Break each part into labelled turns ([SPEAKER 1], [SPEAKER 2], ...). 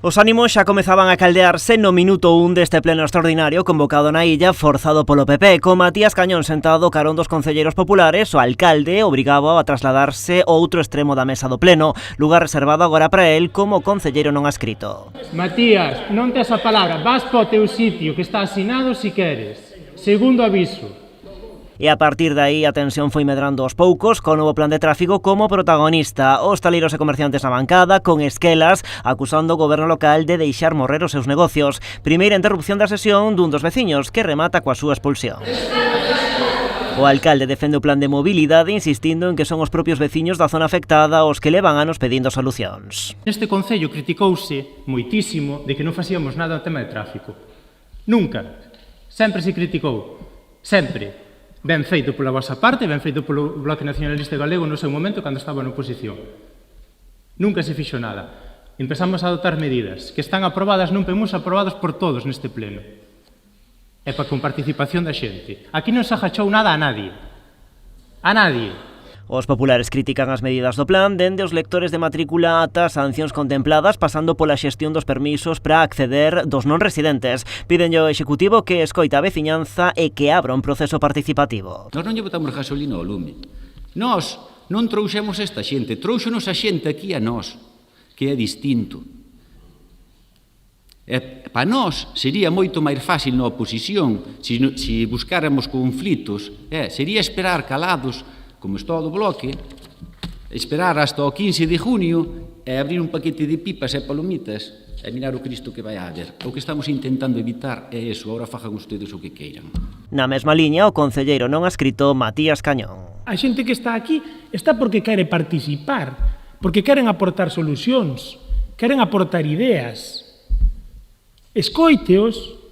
[SPEAKER 1] Os ánimos xa comezaban a caldearse no minuto 1 deste pleno extraordinario convocado na illa forzado polo PP. Con Matías Cañón sentado carón dos concelleiros populares, o alcalde obrigaba a trasladarse ao outro extremo da mesa do pleno, lugar reservado agora para el como concelleiro non adscrito.
[SPEAKER 2] Matías, non tes a palabra, vas para o teu sitio que está asinado si queres. Segundo aviso.
[SPEAKER 1] E a partir de aí a tensión foi medrando aos poucos, co novo plan de tráfico como protagonista. Os taleiros e comerciantes na bancada, con esquelas, acusando o goberno local de deixar morrer os seus negocios. Primeira interrupción da sesión dun dos veciños, que remata coa súa expulsión. O alcalde defende o plan de mobilidade, insistindo en que son os propios veciños da zona afectada os que levan anos pedindo solucións.
[SPEAKER 2] Neste concello criticouse moitísimo de que non facíamos nada ao tema de tráfico. Nunca. Sempre se criticou. Sempre. Ben feito pola vosa parte, ben feito polo Bloque Nacionalista Galego no seu momento cando estaba na oposición. Nunca se fixo nada. Empezamos a adoptar medidas que están aprobadas nun PEMUS aprobados por todos neste pleno. E con participación da xente. Aquí non se agachou nada a nadie. A nadie.
[SPEAKER 1] Os populares critican as medidas do plan, dende os lectores de matrícula ata sancións contempladas, pasando pola xestión dos permisos para acceder dos non residentes. Pídenlle ao Executivo que escoita a veciñanza e que abra un proceso participativo.
[SPEAKER 3] Nós non lle botamos gasolina ao lume. Nós non trouxemos esta xente, trouxonos a xente aquí a nós, que é distinto. E para nós sería moito máis fácil na oposición, se buscáramos conflitos, sería esperar calados, como está do Bloque, esperar hasta o 15 de junio e abrir un paquete de pipas e palomitas e mirar o Cristo que vai a haber. O que estamos intentando evitar é eso, agora fajan ustedes o que queiran.
[SPEAKER 1] Na mesma liña, o concelleiro non adscrito Matías Cañón.
[SPEAKER 4] A xente que está aquí está porque quere participar, porque queren aportar solucións, queren aportar ideas. Escoiteos,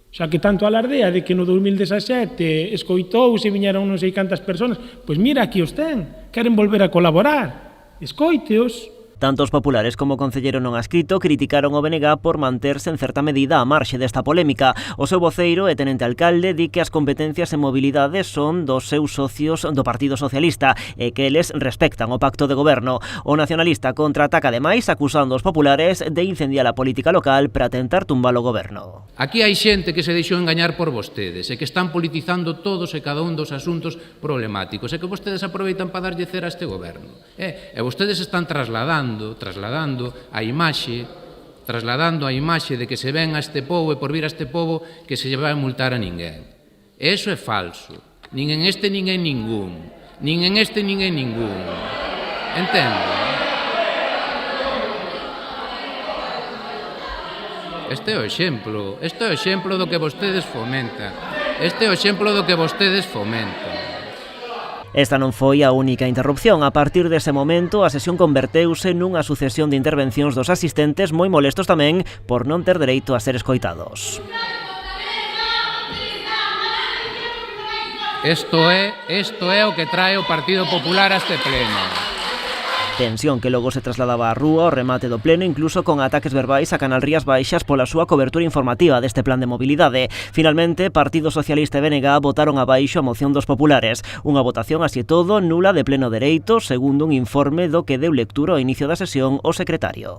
[SPEAKER 4] xa que tanto alardea de que no 2017 escoitouse e viñeron non sei cantas persoas, pois mira, aquí os ten, queren volver a colaborar. Escoiteos.
[SPEAKER 1] Tanto os populares como o concelleiro non adscrito criticaron o BNG por manterse en certa medida á marxe desta polémica. O seu voceiro e tenente alcalde di que as competencias en mobilidade son dos seus socios do Partido Socialista e que eles respectan o pacto de goberno. O nacionalista contraataca ademais acusando os populares de incendiar a política local para tentar tumbar o goberno.
[SPEAKER 5] Aquí hai xente que se deixou engañar por vostedes e que están politizando todos e cada un dos asuntos problemáticos e que vostedes aproveitan para darlle cera a este goberno. E vostedes están trasladando a imaxe de que se ven a este pobo e por vir a este pobo que se lle vai multar a ninguén. E iso é falso. Nin en este nin en ningún. Nin en este nin en ningún. Entendo? Este é o exemplo do que vostedes fomentan.
[SPEAKER 1] Esta non foi a única interrupción. A partir dese momento, a sesión converteuse nunha sucesión de intervencións dos asistentes moi molestos tamén por non ter dereito a ser escoitados.
[SPEAKER 5] Isto é o que trae o Partido Popular a este pleno.
[SPEAKER 1] Tensión que logo se trasladaba á rúa ao remate do pleno, incluso con ataques verbais a Canal Rías Baixas pola súa cobertura informativa deste plan de mobilidade. Finalmente, Partido Socialista e BNG votaron abaixo a moción dos populares. Unha votación así todo nula de pleno dereito, segundo un informe do que deu lectura ao inicio da sesión o secretario.